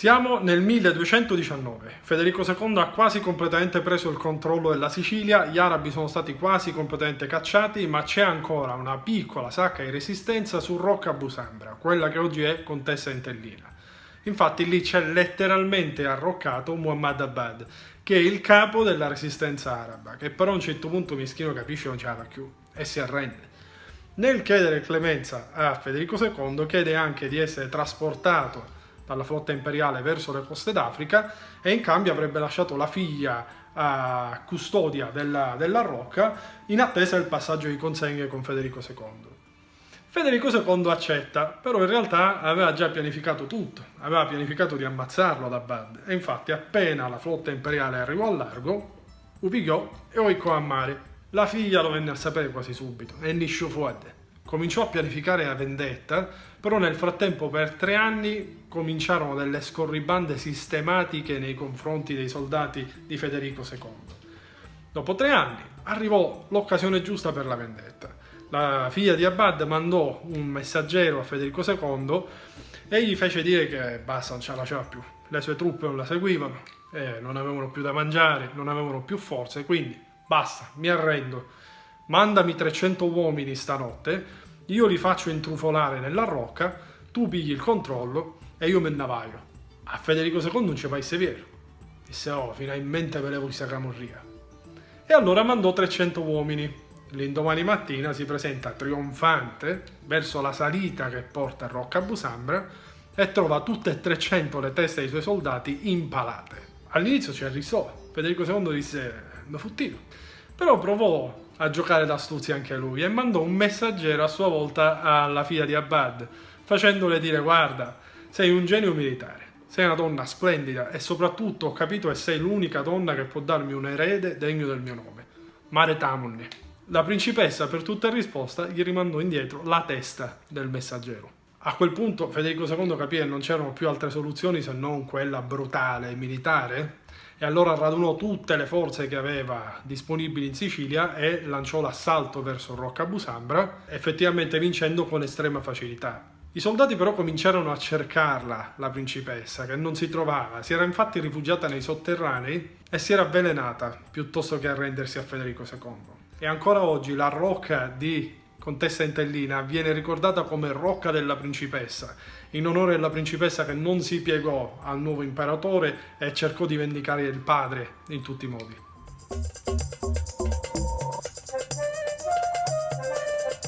Siamo nel 1219, Federico II ha quasi completamente preso il controllo della Sicilia, gli arabi sono stati quasi completamente cacciati, ma c'è ancora una piccola sacca di resistenza su Rocca Busambra, quella che oggi è Contessa Entellina. Infatti lì c'è letteralmente arroccato Muhammad Abad, che è il capo della resistenza araba, che però a un certo punto Mischino capisce non ce la fa più e si arrende. Nel chiedere clemenza a Federico II chiede anche di essere trasportato dalla flotta imperiale verso le coste d'Africa e in cambio avrebbe lasciato la figlia a custodia della rocca in attesa del passaggio di consegne con Federico II. Federico II accetta, però in realtà aveva già pianificato tutto, aveva pianificato di ammazzarlo ad Abad e infatti appena la flotta imperiale arrivò al largo, ubigliò e oicò a mare. La figlia lo venne a sapere quasi subito e nisciò fuori. Cominciò a pianificare la vendetta, però nel frattempo per 3 anni cominciarono delle scorribande sistematiche nei confronti dei soldati di Federico II. Dopo 3 anni arrivò l'occasione giusta per la vendetta. La figlia di Abad mandò un messaggero a Federico II e gli fece dire che basta, non ce la faceva più. Le sue truppe non la seguivano, non avevano più da mangiare, non avevano più forze, quindi basta, mi arrendo. Mandami 300 uomini stanotte, io li faccio intrufolare nella rocca, tu pigli il controllo e io me ne vaio. A Federico II non ci paese vero. Disse, oh, finalmente ve levo questa camorria. E allora mandò 300 uomini. L'indomani mattina si presenta trionfante verso la salita che porta a Rocca Busambra e trova tutte e 300 le teste dei suoi soldati impalate. All'inizio ci arrisò. Federico II disse, no futtino. Però provò a giocare d'astuzia anche lui e mandò un messaggero a sua volta alla figlia di Abad, facendole dire, guarda, sei un genio militare, sei una donna splendida e soprattutto ho capito che sei l'unica donna che può darmi un erede degno del mio nome. Mare Tamunni. La principessa per tutta risposta gli rimandò indietro la testa del messaggero. A quel punto Federico II capì che non c'erano più altre soluzioni se non quella brutale militare e allora radunò tutte le forze che aveva disponibili in Sicilia e lanciò l'assalto verso Rocca Busambra, effettivamente vincendo con estrema facilità. I soldati però cominciarono a cercarla, la principessa, che non si trovava, si era infatti rifugiata nei sotterranei e si era avvelenata piuttosto che arrendersi a Federico II. E ancora oggi la rocca di Contessa Entellina viene ricordata come Rocca della Principessa, in onore della principessa che non si piegò al nuovo imperatore e cercò di vendicare il padre in tutti i modi.